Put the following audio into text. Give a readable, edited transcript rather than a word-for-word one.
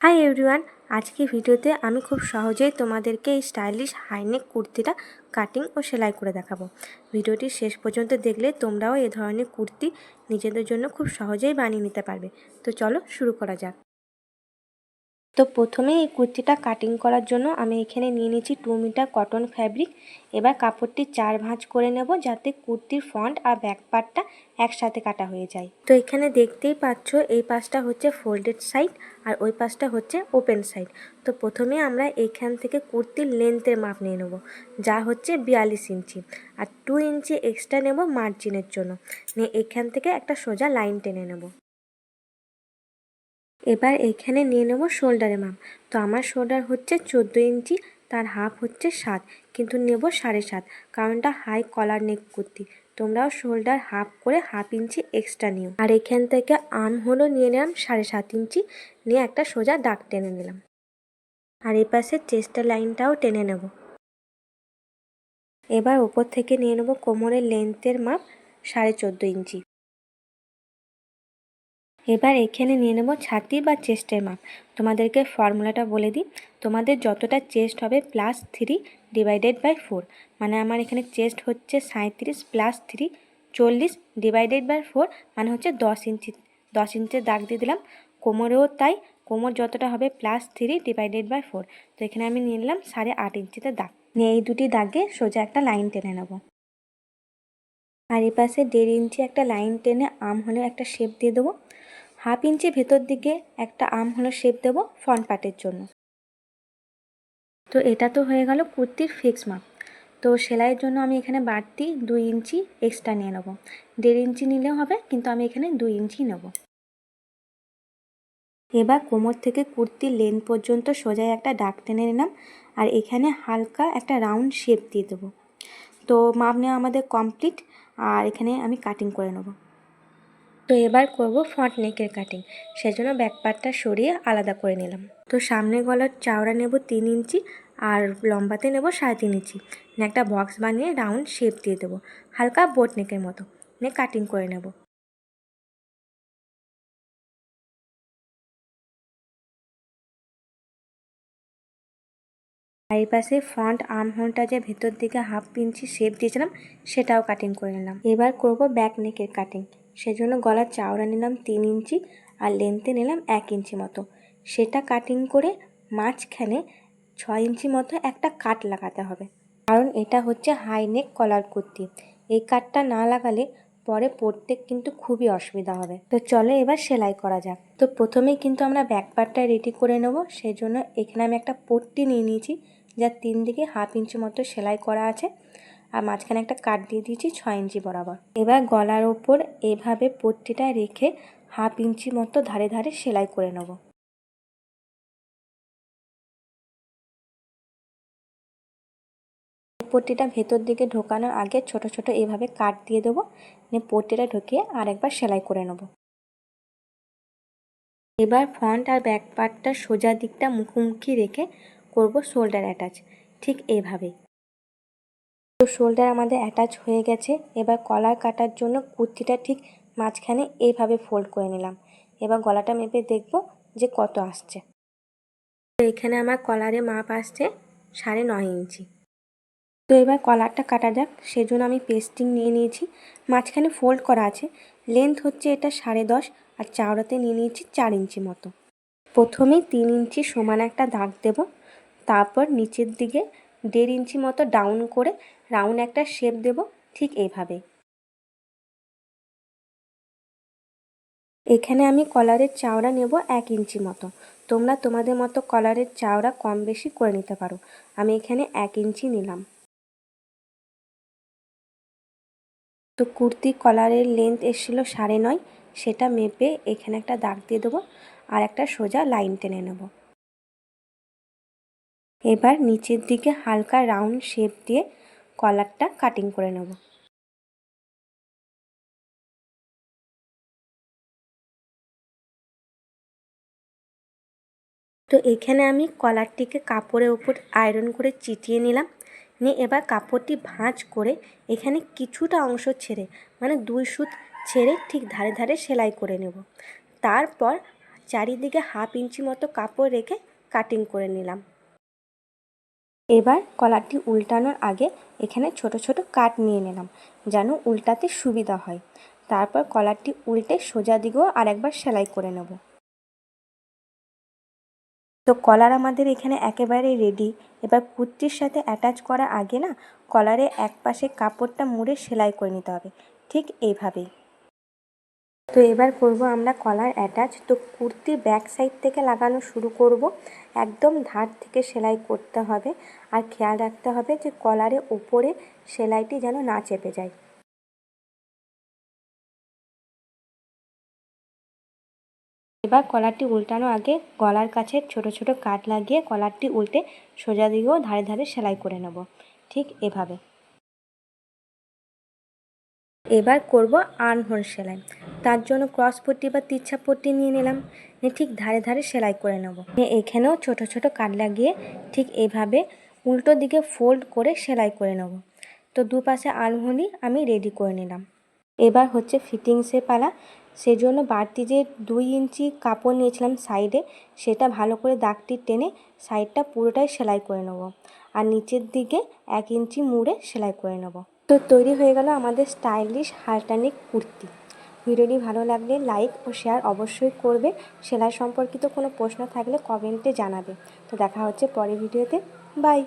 Hi everyone, আজকে ভিডিওতে আমি খুব সহজেই তোমাদেরকে এই স্টাইলিশ হাইনেক কুর্তিটা কাটিং ও সেলাই করে দেখাবো। ভিডিওটি শেষ পর্যন্ত দেখলে তোমরাও এ ধরনের কুর্তি নিজেদের জন্য খুব সহজেই বানিয়ে নিতে পারবে। তো চলো শুরু করা যাক। তো প্রথমে এই কুর্তিটা কাটিং করার জন্য আমি এখানে নিয়ে নিয়েছি 2 মিটার কটন ফ্যাব্রিক। এবার কাপড়টি 4 ভাঁজ করে নেব যাতে কুর্তির ফ্রন্ট আর ব্যাক পার্টটা একসাথে কাটা হয়ে যায়। তো এখানে দেখতেই পাচ্ছ এই পাশটা হচ্ছে ফোল্ডেড সাইড আর ওই পাশটা হচ্ছে ওপেন সাইড। তো প্রথমে আমরা এখান থেকে কুর্তির লেন্থের মাপ নিয়ে নেব, যা হচ্ছে 42 ইঞ্চি, আর 2 ইঞ্চি এক্সট্রা নেব মার্জিনের জন্য। নিয়ে এখান থেকে একটা সোজা লাইন টেনে নেব। এবার এখানে নিয়ে নেব শোল্ডারের মাপ। তো আমার শোল্ডার হচ্ছে 14 ইঞ্চি, তার হাফ হচ্ছে 7, কিন্তু নেব 7.5, কারণটা হাই কলার নেক কুর্তি। তোমরাও শোল্ডার হাফ করে হাফ ইঞ্চি এক্সট্রা নিও। আর এখান থেকে আর্ম হলো নিয়ে নিলাম 7.5 ইঞ্চি, নিয়ে একটা সোজা দাগ টেনে নিলাম। আর এই পাশে চেস্টের লাইনটাও টেনে নেব। এবার ওপর থেকে নিয়ে নেব কোমরের লেন্থের মাপ 14.5 ইঞ্চি। এবার এখানে নিয়ে নেব ছাতি বা চেস্টের মাপ। তোমাদেরকে ফর্মুলাটা বলে দিই, তোমাদের যতটা চেস্ট হবে +3/4, মানে আমার এখানে চেস্ট হচ্ছে 37 + 3 40 /4, মানে হচ্ছে 10 ইঞ্চি। 10 ইঞ্চির দাগ দিয়ে দিলাম। কোমরেও তাই, কোমর যতটা হবে +3/4। তো এখানে আমি নিয়ে নিলাম 8.5 ইঞ্চিতে দাগ। নিয়ে এই দুটি দাগে সোজা একটা লাইন টেনে নেব। আর এই পাশে 1.5 ইঞ্চি একটা লাইন টেনে আর্ম হলে একটা শেপ দিয়ে দেবো। হাফ ইঞ্চি ভেতর দিকে একটা আর্ম হলো শেপ দেব ফ্রন্ট পার্টের জন্য। তো এটা তো হয়ে গেল কুর্তির ফিক্স মাপ। তো সেলাইয়ের জন্য আমি এখানে বাড়তি 2 ইঞ্চি এক্সট্রা নিয়ে নেব। 1.5 ইঞ্চি নিলেও হবে, কিন্তু আমি এখানে 2 ইঞ্চি নেব। এবার কোমর থেকে কুর্তির লেন্থ পর্যন্ত সোজাই একটা দাগ টেনে নিলাম, আর এখানে হালকা একটা রাউন্ড শেপ দিয়ে দেবো। তো মাপ নেওয়া আমাদের কমপ্লিট, আর এখানে আমি কাটিং করে নেব। তো এবার করব ফ্রন্ট নেকের কাটিং। সেজন্য ব্যাক পার্টটা সরিয়ে আলাদা করে নিলাম। তো সামনের গলার চওড়া নেব 3 ইঞ্চি, আর লম্বাতে নেব 3.5 ইঞ্চি। একটা বক্স বানিয়ে রাউন্ড শেপ দিয়ে দেবো, হালকা বোট নেকের মতো। নিয়ে কাটিং করে নেব। আর এই পাশে ফ্রন্ট আর্ম হোলটা যে ভেতর দিকে হাফ ইঞ্চি শেপ দিয়েছিলাম সেটাও কাটিং করে নিলাম। এবার করব ব্যাক নেকের কাটিং। সেজন্য গলার চওড়া নিলাম 3 ইঞ্চি, আর লেন্থে নিলাম 1 ইঞ্চি মতো। সেটা কাটিং করে মাঝখানে 6 ইঞ্চি মতো একটা কাট লাগাতে হবে, কারণ এটা হচ্ছে হাই নেক কলার কুর্তি। এই কাটটা না লাগালে পরে পরতে কিন্তু খুবই অসুবিধা হবে। তো চলো এবার সেলাই করা যাক। তো প্রথমেই কিন্তু আমরা ব্যাক পার্টটা রেডি করে নেব। সেই জন্য এখানে আমি একটা পট্টি নিয়ে নিয়েছি, যার 3 দিকে হাফ ইঞ্চি মতো সেলাই করা আছে, আর মাঝখানে একটা কাট দিয়ে দিয়েছি 6 ইঞ্চি বরাবর। এবার গলার ওপর এভাবে পট্টিটা রেখে হাফ ইঞ্চি মতো ধারে ধারে সেলাই করে নেব। পট্টিটা ভেতর দিকে ঢোকানোর আগে ছোট ছোট এভাবে কাট দিয়ে দেবো, নিয়ে পট্টিটা ঢুকিয়ে আরেকবার সেলাই করে নেব। এবার ফ্রন্ট আর ব্যাক পার্টটা সোজা দিকটা মুখোমুখি রেখে করব শোল্ডার অ্যাটাচ, ঠিক এইভাবেই। তো শোল্ডার আমাদের অ্যাটাচ হয়ে গেছে। এবার কলার কাটার জন্য কুর্তিটা ঠিক মাঝখানে এইভাবে ফোল্ড করে নিলাম। এবার গলাটা মেপে দেখব যে কত আসছে। তো এখানে আমার কলারে মাপ আসছে 9.5 ইঞ্চি। তো এবার কলারটা কাটা যাক। সেজন্য আমি পেস্টিং নিয়ে নিয়েছি, মাঝখানে ফোল্ড করা আছে। লেন্থ হচ্ছে এটা 10.5, আর চওড়াতে নিয়ে নিয়েছি 4 ইঞ্চি মতো। প্রথমে 3 ইঞ্চি সমান একটা দাগ দেব, তারপর নিচের দিকে 1.5 ইঞ্চি মতো ডাউন করে রাউন্ড একটা শেপ দেব, ঠিক এইভাবে। এখানে আমি কলারের চওড়া নেব 1 ইঞ্চি মতো। তোমরা তোমাদের মতো কলারের চওড়া কম বেশি করে নিতে পারো। আমি এখানে 1 ইঞ্চি নিলাম। তো কুর্তি কলারের লেন্থ এসেছিল 9.5, সেটা মেপে এখানে একটা দাগ দিয়ে দেবো, আর একটা সোজা লাইন টেনে নেব। এবার নিচের দিকে হালকা রাউন্ড শেপ দিয়ে কলারটা কাটিং করে নেব। তো এখানে আমি কলারটিকে কাপড়ের উপর আয়রন করে চিটিয়ে নিলাম। নিয়ে এবার কাপড়টি ভাঁজ করে এখানে কিছুটা অংশ ছেড়ে, মানে 2 সুত ছেড়ে ঠিক ধারে ধারে সেলাই করে নেব। তারপর চারিদিকে 1/2 ইঞ্চি মতো কাপড় রেখে কাটিং করে নিলাম। এবার কলারটি উল্টানোর আগে এখানে ছোট ছোট কাট নিয়ে নিলাম যেন উল্টাতে সুবিধা হয়। তারপর কলারটি উল্টে সোজা দিকেও আরেকবার সেলাই করে নেব। তো কলার আমাদের এখানে একেবারে রেডি। এবার কুর্তির সাথে অ্যাটাচ করার আগে না কলারে এক পাশে কাপড়টা মুড়ে সেলাই করে নিতে হবে, ঠিক এইভাবেই। তো এবার করব আমরা কলার অ্যাটাচ। তো কুর্তির ব্যাক সাইড থেকে লাগানো শুরু করব, একদম ধার থেকে সেলাই করতে হবে। আর খেয়াল রাখতে হবে যে কলারের ওপরে সেলাইটি যেন না চেপে যায়। এবার কলারটি উল্টানোর আগে গলার কাছে ছোট ছোট কাট লাগিয়ে কলারটি উল্টে সোজা দিকেও ধারে ধারে সেলাই করে নেব, ঠিক এভাবে। এবার করব আর্মহোল সেলাই। তার জন্য ক্রস পট্টি বা তিরছা পট্টি নিয়ে নিলাম, নিয়ে ঠিক ধারে ধারে সেলাই করে নেব। এখানেও ছোট ছোট কাট লাগিয়ে ঠিক এইভাবে উল্টো দিকে ফোল্ড করে সেলাই করে নেব। তো দুপাশে আর্মহোলই আমি রেডি করে নিলাম। এবার হচ্ছে ফিটিংসের পালা। সেজন্য বাড়তি যে 2 ইঞ্চি কাপড় নিয়েছিলাম সাইডে, সেটা ভালো করে দাগটি টেনে সাইডটা পুরোটাই সেলাই করে নেব। আর নিচের দিকে 1 ইঞ্চি মুড়ে সেলাই করে নেব। তো তৈরি হয়ে গেল আমাদের স্টাইলিশ হালটানিক কুর্তি। ভিডিওটি ভালো লাগলে লাইক ও শেয়ার অবশ্যই করবে। সেলাই সম্পর্কিত কোনো প্রশ্ন থাকলে কমেন্টে জানাবে। তো দেখা হচ্ছে পরের ভিডিওতে। বাই।